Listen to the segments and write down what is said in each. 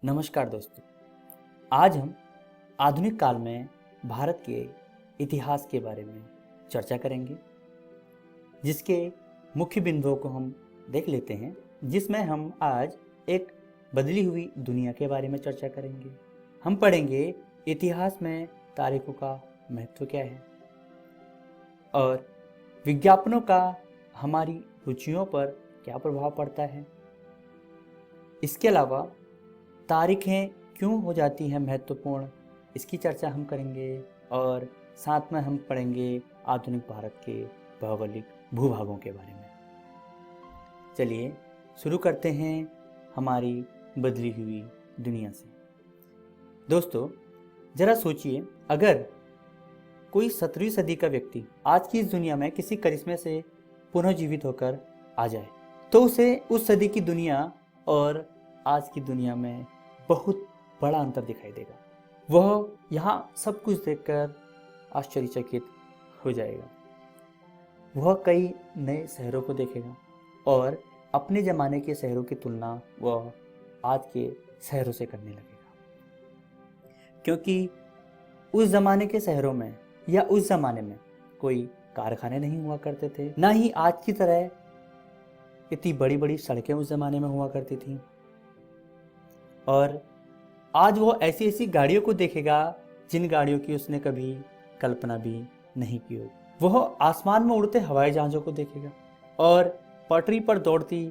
नमस्कार दोस्तों, आज हम आधुनिक काल में भारत के इतिहास के बारे में चर्चा करेंगे, जिसके मुख्य बिंदुओं को हम देख लेते हैं, जिसमें हम आज एक बदली हुई दुनिया के बारे में चर्चा करेंगे। हम पढ़ेंगे इतिहास में तारीखों का महत्व क्या है और विज्ञापनों का हमारी रुचियों पर क्या प्रभाव पड़ता है। इसके अलावा तारीखें क्यों हो जाती हैं महत्वपूर्ण, इसकी चर्चा हम करेंगे और साथ में हम पढ़ेंगे आधुनिक भारत के भौगोलिक भूभागों के बारे में। चलिए शुरू करते हैं हमारी बदली हुई दुनिया से। दोस्तों, जरा सोचिए, अगर कोई 17वीं सदी का व्यक्ति आज की इस दुनिया में किसी करिश्मे से पुनः जीवित होकर आ जाए, तो उसे उस सदी की दुनिया और आज की दुनिया में बहुत बड़ा अंतर दिखाई देगा। वह यहाँ सब कुछ देखकर आश्चर्यचकित हो जाएगा। वह कई नए शहरों को देखेगा और अपने ज़माने के शहरों की तुलना वह आज के शहरों से करने लगेगा, क्योंकि उस ज़माने के शहरों में या उस ज़माने में कोई कारखाने नहीं हुआ करते थे, ना ही आज की तरह इतनी बड़ी बड़ी सड़कें उस ज़माने में हुआ करती थीं। और आज वो ऐसी ऐसी गाड़ियों को देखेगा जिन गाड़ियों की उसने कभी कल्पना भी नहीं की होगी। वह आसमान में उड़ते हवाई जहाज़ों को देखेगा और पटरी पर दौड़ती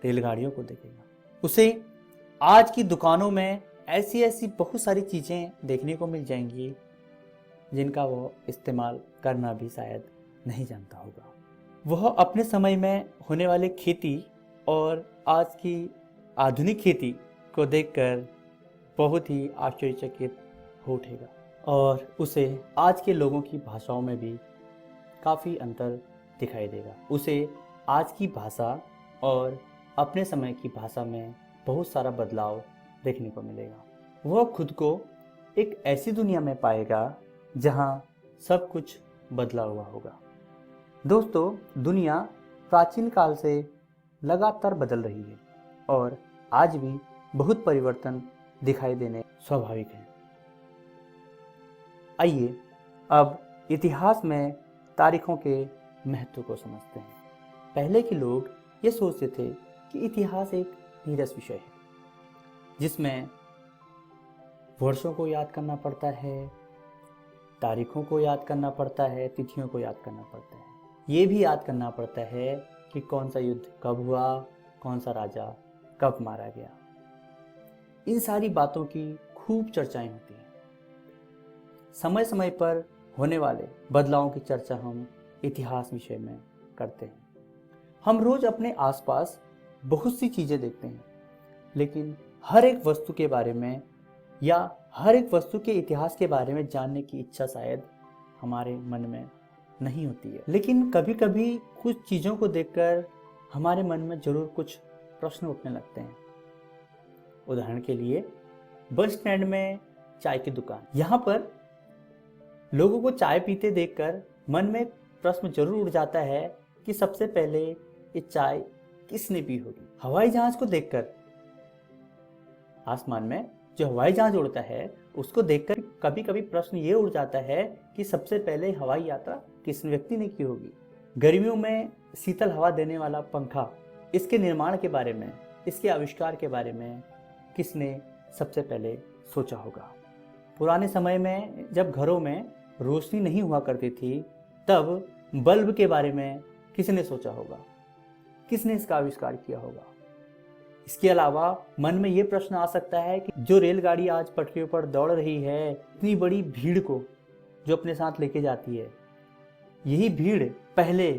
रेलगाड़ियों को देखेगा। उसे आज की दुकानों में ऐसी ऐसी बहुत सारी चीज़ें देखने को मिल जाएंगी जिनका वह इस्तेमाल करना भी शायद नहीं जानता होगा। वह अपने समय में होने वाले खेती और आज की आधुनिक खेती को देखकर बहुत ही आश्चर्यचकित हो उठेगा और उसे आज के लोगों की भाषाओं में भी काफ़ी अंतर दिखाई देगा। उसे आज की भाषा और अपने समय की भाषा में बहुत सारा बदलाव देखने को मिलेगा। वह खुद को एक ऐसी दुनिया में पाएगा जहां सब कुछ बदला हुआ होगा। दोस्तों, दुनिया प्राचीन काल से लगातार बदल रही है और आज भी बहुत परिवर्तन दिखाई देने स्वाभाविक है। आइए अब इतिहास में तारीखों के महत्व को समझते हैं। पहले के लोग ये सोचते थे कि इतिहास एक नीरस विषय है, जिसमें वर्षों को याद करना पड़ता है, तारीखों को याद करना पड़ता है, तिथियों को याद करना पड़ता है। ये भी याद करना पड़ता है कि कौन सा युद्ध कब हुआ, कौन सा राजा कब मारा गया। इन सारी बातों की खूब चर्चाएं होती हैं। समय समय पर होने वाले बदलावों की चर्चा हम इतिहास विषय में करते हैं। हम रोज अपने आसपास बहुत सी चीज़ें देखते हैं, लेकिन हर एक वस्तु के बारे में या हर एक वस्तु के इतिहास के बारे में जानने की इच्छा शायद हमारे मन में नहीं होती है। लेकिन कभी कभी कुछ चीज़ों को देखकर हमारे मन में जरूर कुछ प्रश्न उठने लगते हैं। उदाहरण के लिए, बस स्टैंड में चाय की दुकान। यहाँ पर लोगों को चाय पीते देखकर मन में प्रश्न जरूर उठ जाता है कि सबसे पहले ये चाय किसने पी होगी। हवाई जहाज को देखकर, आसमान में जो हवाई जहाज उड़ता है उसको देखकर कभी कभी प्रश्न ये उठ जाता है कि सबसे पहले हवाई यात्रा किस व्यक्ति ने की होगी। गर्मियों में शीतल हवा देने वाला पंखा, इसके निर्माण के बारे में, इसके आविष्कार के बारे में किसने सबसे पहले सोचा होगा। पुराने समय में जब घरों में रोशनी नहीं हुआ करती थी, तब बल्ब के बारे में किसने सोचा होगा, किसने इसका आविष्कार किया होगा। इसके अलावा मन में ये प्रश्न आ सकता है कि जो रेलगाड़ी आज पटरियों पर दौड़ रही है, इतनी बड़ी भीड़ को जो अपने साथ लेके जाती है, यही भीड़ पहले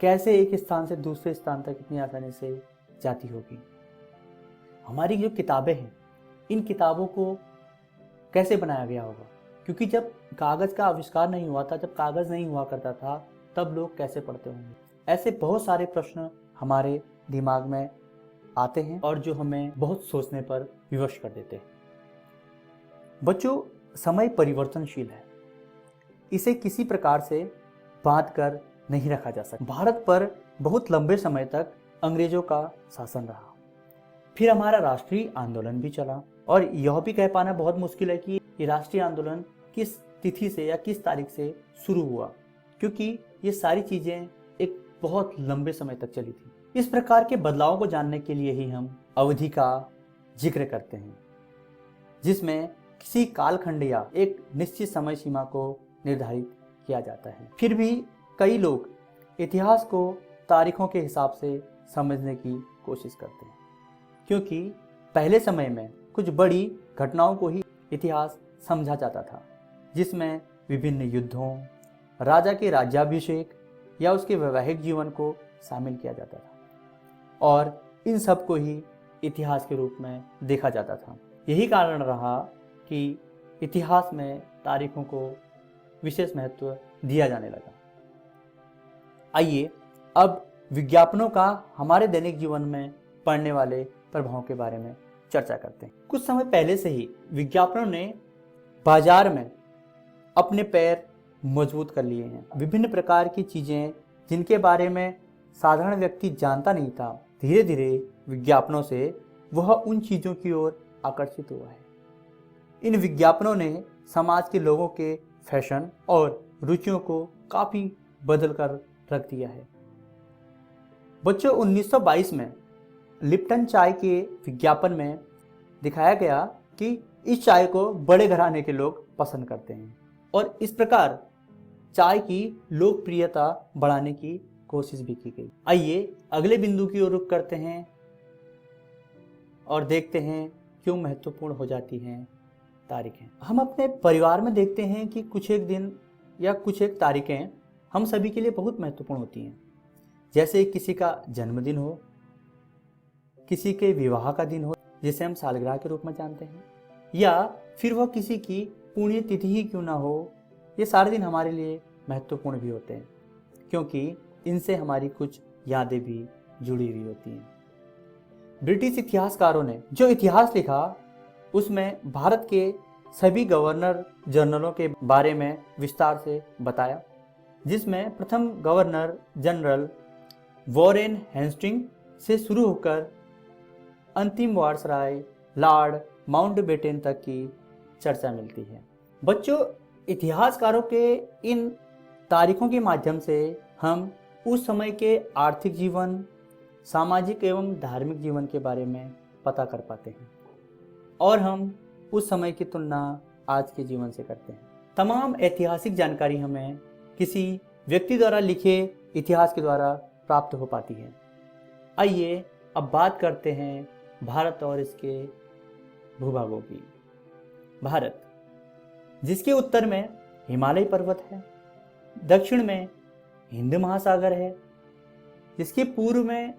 कैसे एक स्थान से दूसरे स्थान तक इतनी आसानी से जाती होगी। हमारी जो किताबें हैं, इन किताबों को कैसे बनाया गया होगा, क्योंकि जब कागज़ का आविष्कार नहीं हुआ था, जब कागज़ नहीं हुआ करता था, तब लोग कैसे पढ़ते होंगे। ऐसे बहुत सारे प्रश्न हमारे दिमाग में आते हैं और जो हमें बहुत सोचने पर विवश कर देते हैं। बच्चों, समय परिवर्तनशील है, इसे किसी प्रकार से बांध कर नहीं रखा जा सकता। भारत पर बहुत लंबे समय तक अंग्रेजों का शासन रहा। फिर हमारा राष्ट्रीय आंदोलन भी चला, और यह भी कह पाना बहुत मुश्किल है कि ये राष्ट्रीय आंदोलन किस तिथि से या किस तारीख से शुरू हुआ, क्योंकि ये सारी चीजें एक बहुत लंबे समय तक चली थी। इस प्रकार के बदलावों को जानने के लिए ही हम अवधि का जिक्र करते हैं, जिसमें किसी कालखंड या एक निश्चित समय सीमा को निर्धारित किया जाता है। फिर भी कई लोग इतिहास को तारीखों के हिसाब से समझने की कोशिश करते हैं, क्योंकि पहले समय में कुछ बड़ी घटनाओं को ही इतिहास समझा जाता था, जिसमें विभिन्न युद्धों, राजा के राज्याभिषेक या उसके वैवाहिक जीवन को शामिल किया जाता था, और इन सब को ही इतिहास के रूप में देखा जाता था। यही कारण रहा कि इतिहास में तारीखों को विशेष महत्व दिया जाने लगा। आइए अब विज्ञापनों का हमारे दैनिक जीवन में पड़ने वाले प्रभावों के बारे में चर्चा करते हैं। कुछ समय पहले से ही विज्ञापनों ने बाजार में अपने पैर मजबूत कर लिए हैं। विभिन्न प्रकार की चीजें जिनके बारे में साधारण व्यक्ति जानता नहीं था, धीरे धीरे विज्ञापनों से वह उन चीजों की ओर आकर्षित हुआ है। इन विज्ञापनों ने समाज के लोगों के फैशन और रुचियों को काफी बदल कर रख दिया है। बच्चों, 1922 में लिप्टन चाय के विज्ञापन में दिखाया गया कि इस चाय को बड़े घराने के लोग पसंद करते हैं, और इस प्रकार चाय की लोकप्रियता बढ़ाने की कोशिश भी की गई। आइए अगले बिंदु की ओर रुख करते हैं और देखते हैं क्यों महत्वपूर्ण हो जाती हैं तारीखें। हम अपने परिवार में देखते हैं कि कुछ एक दिन या कुछ एक तारीखें हम सभी के लिए बहुत महत्वपूर्ण होती हैं। जैसे किसी का जन्मदिन हो, किसी के विवाह का दिन हो जिसे हम सालगिरह के रूप में जानते हैं, या फिर वह किसी की पुण्य तिथि ही क्यों ना हो, ये सारे दिन हमारे लिए महत्वपूर्ण भी होते हैं, क्योंकि इनसे हमारी कुछ यादें भी जुड़ी हुई होती हैं। ब्रिटिश इतिहासकारों ने जो इतिहास लिखा उसमें भारत के सभी गवर्नर जनरलों के बारे में विस्तार से बताया, जिसमें प्रथम गवर्नर जनरल वॉरेन हेस्टिंग से शुरू होकर अंतिम वायसराय लॉर्ड माउंटबेटन तक की चर्चा मिलती है। बच्चों, इतिहासकारों के इन तारीखों के माध्यम से हम उस समय के आर्थिक जीवन, सामाजिक एवं धार्मिक जीवन के बारे में पता कर पाते हैं, और हम उस समय की तुलना आज के जीवन से करते हैं। तमाम ऐतिहासिक जानकारी हमें किसी व्यक्ति द्वारा लिखे इतिहास के द्वारा प्राप्त हो पाती है। आइए अब बात करते हैं भारत और इसके भूभागों की। भारत, जिसके उत्तर में हिमालय पर्वत है, दक्षिण में हिंद महासागर है, जिसके पूर्व में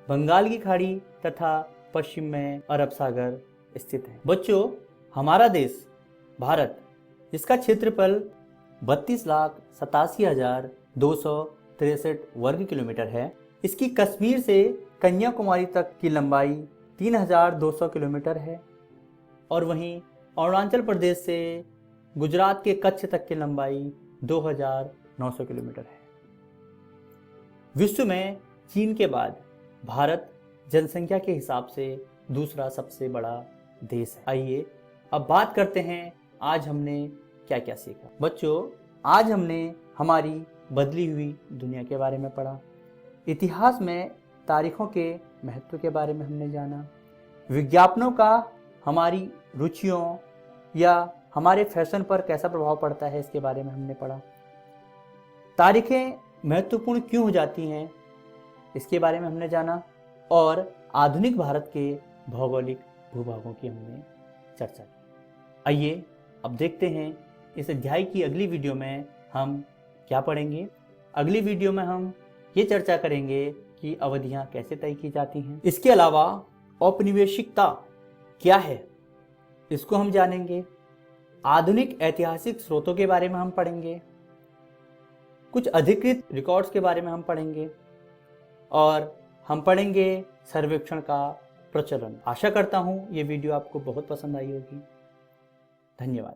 बंगाल की खाड़ी तथा पश्चिम में अरब सागर स्थित है। बच्चों, हमारा देश भारत, जिसका क्षेत्रफल 32,87,263 वर्ग किलोमीटर है, इसकी कश्मीर से कन्याकुमारी तक की लंबाई 3,200 किलोमीटर है, और वहीं अरुणाचल प्रदेश से गुजरात के कच्छ तक की लंबाई 2,900 किलोमीटर है। विश्व में चीन के बाद भारत जनसंख्या के हिसाब से दूसरा सबसे बड़ा देश है। आइए अब बात करते हैं आज हमने क्या क्या सीखा। बच्चों, आज हमने हमारी बदली हुई दुनिया के बारे में पढ़ा, इतिहास में तारीखों के महत्व के बारे में हमने जाना, विज्ञापनों का हमारी रुचियों या हमारे फैशन पर कैसा प्रभाव पड़ता है इसके बारे में हमने पढ़ा, तारीखें महत्वपूर्ण क्यों हो जाती हैं इसके बारे में हमने जाना, और आधुनिक भारत के भौगोलिक भूभागों की हमने चर्चा की। आइए अब देखते हैं इस अध्याय की अगली वीडियो में हम क्या पढ़ेंगे। अगली वीडियो में हम ये चर्चा करेंगे कि अवधियां कैसे तय की जाती हैं। इसके अलावा औपनिवेशिकता क्या है इसको हम जानेंगे। आधुनिक ऐतिहासिक स्रोतों के बारे में हम पढ़ेंगे, कुछ अधिकृत रिकॉर्ड्स के बारे में हम पढ़ेंगे, और हम पढ़ेंगे सर्वेक्षण का प्रचलन। आशा करता हूँ ये वीडियो आपको बहुत पसंद आई होगी। धन्यवाद।